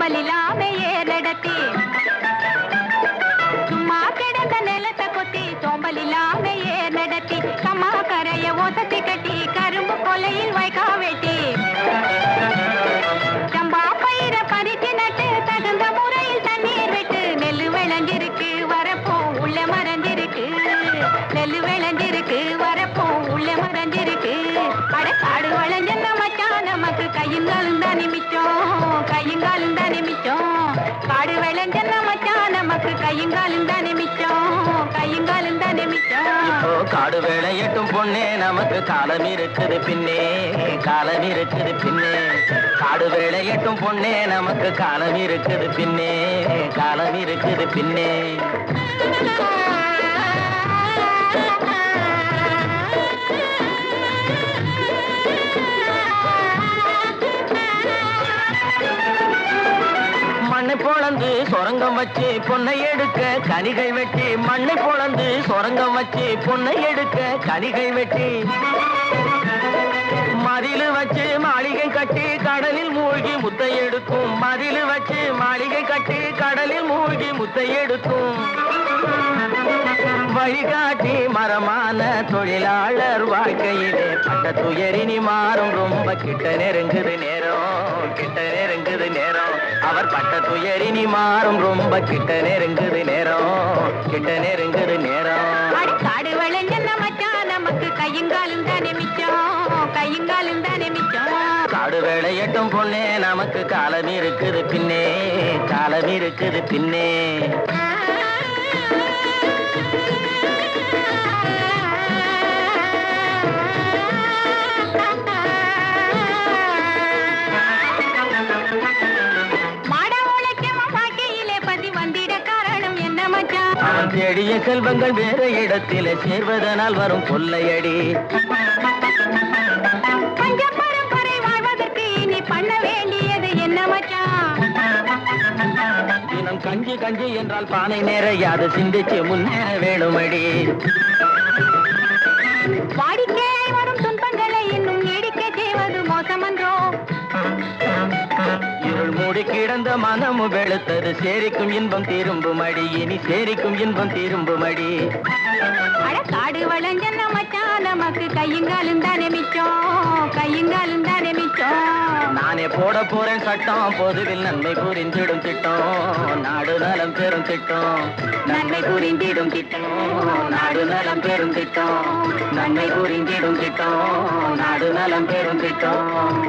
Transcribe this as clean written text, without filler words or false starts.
சோம்பல் இல்லாம ஏறடத்தி சும்மா கிடந்த நிலத்தை கொத்தி சோம்பல் இல்லாம ஏறடத்தி கம்மா கரைய ஓசத்தி கட்டி கரும்பு கொலையில் வைக்கா வெட்டி சம்பா பயிர பறிச்சு நட்டு தகுந்த முறையில் தண்ணீர் விட்டு நெல்லு விளைஞ்சிருக்கு வரப்போ உள்ள மறைஞ்சிருக்கு நெல்லு விளைஞ்சிருக்கு வரப்போ உள்ள மறைஞ்சிருக்கு அட காடு வளைஞ்ச மச்சான் நமக்கு கையுங்காலும் தான் நிமிச்சோம் கையுங்காலும் தான் நிமிச்சோம் காடு விளைஞ்ச மச்சான் நமக்கு கையுங்காலும் தான் நிமிச்சோம் கையுங்காலும் தான் நிமிச்சோம் இப்போ காடு வேலையட்டும் பொண்ணே நமக்கு காலம் இருக்குது பின்னே காலம் இருக்குது பின்னே காடு வேலையட்டும் பொண்ணே நமக்கு காலம் இருக்குது பின்னே காலம் இருக்குது பின்னே மண்ணை பொளந்து சொரங்கம் வச்சு பொன்னை எடுக்க கனிகள் வெட்டி மண்ணை பொளந்து சொரங்கம் வச்சு பொன்னை எடுக்க கனிகள் வெட்டி மதிலு வச்சு மாளிகை கட்டி கடலில் மூழ்கி முத்தை எடுக்கும் மதிலு வச்சு மாளிகை கட்டி கடலில் மூழ்கி முத்தை எடுக்கும் வழிகாட்டி மரமான தொழிலாளர் வாழ்க்கையிலே பட்ட துயரினி மாறும் ரொம்ப கிட்ட நெருங்குது நேரம் கிட்ட நெருங்குது நேரம் அவர் பட்ட துயரினி மாறும் ரொம்ப கிட்ட நெருங்குது நேரம் கிட்ட நெருங்குது நேரம் காடு விளைஞ்ச மச்சான் நமக்கு கையுங்காலும் தானே மிச்சம் கையுங்காலும் தானே மிச்சம் காடு வேலையட்டும் பொண்ணே நமக்கு காலம் இருக்குது பின்னே காலம் இருக்குது பின்னே அவன் தேடிய செல்வங்கள் வேற இடத்திலே சேர்வதனால் வரும் கொள்ளையடி பரம்பரை வாழ்வதற்கு இனி பண்ண வேண்டியது என்ன மச்சான் தினம் கஞ்சி கஞ்சி என்றால் பானை நிறையாது சிந்திச்சு முன்னேற வேணுமடி வாடிக்கையாய் வரும் துன்பங்களை இன்னும் நீடிக்க செய்வது மோசமன்றோ இருள் மூடி கிடந்த மனமு வெளுத்தது சேரிக்கும் இன்பம் திரும்பும் அடி இனி சேரிக்கும் இன்பம் திரும்பும் அடி அட காடு வளைஞ்ச மச்சான் நமக்கு கையுங்காலும் தானே மிச்சம் கையுங்காலும் தானே மிச்சம் நானே போட போறேன் சட்டம் பொதுவில் நன்மை புரிந்திடும் திட்டம் நாடு நலம் பெறும் திட்டம் நன்மை புரிந்திடும் திட்டம் நாடு நலம் பெறும் திட்டம் நன்மை புரிந்திடும் திட்டம் நாடு நலம் பெறும் திட்டம்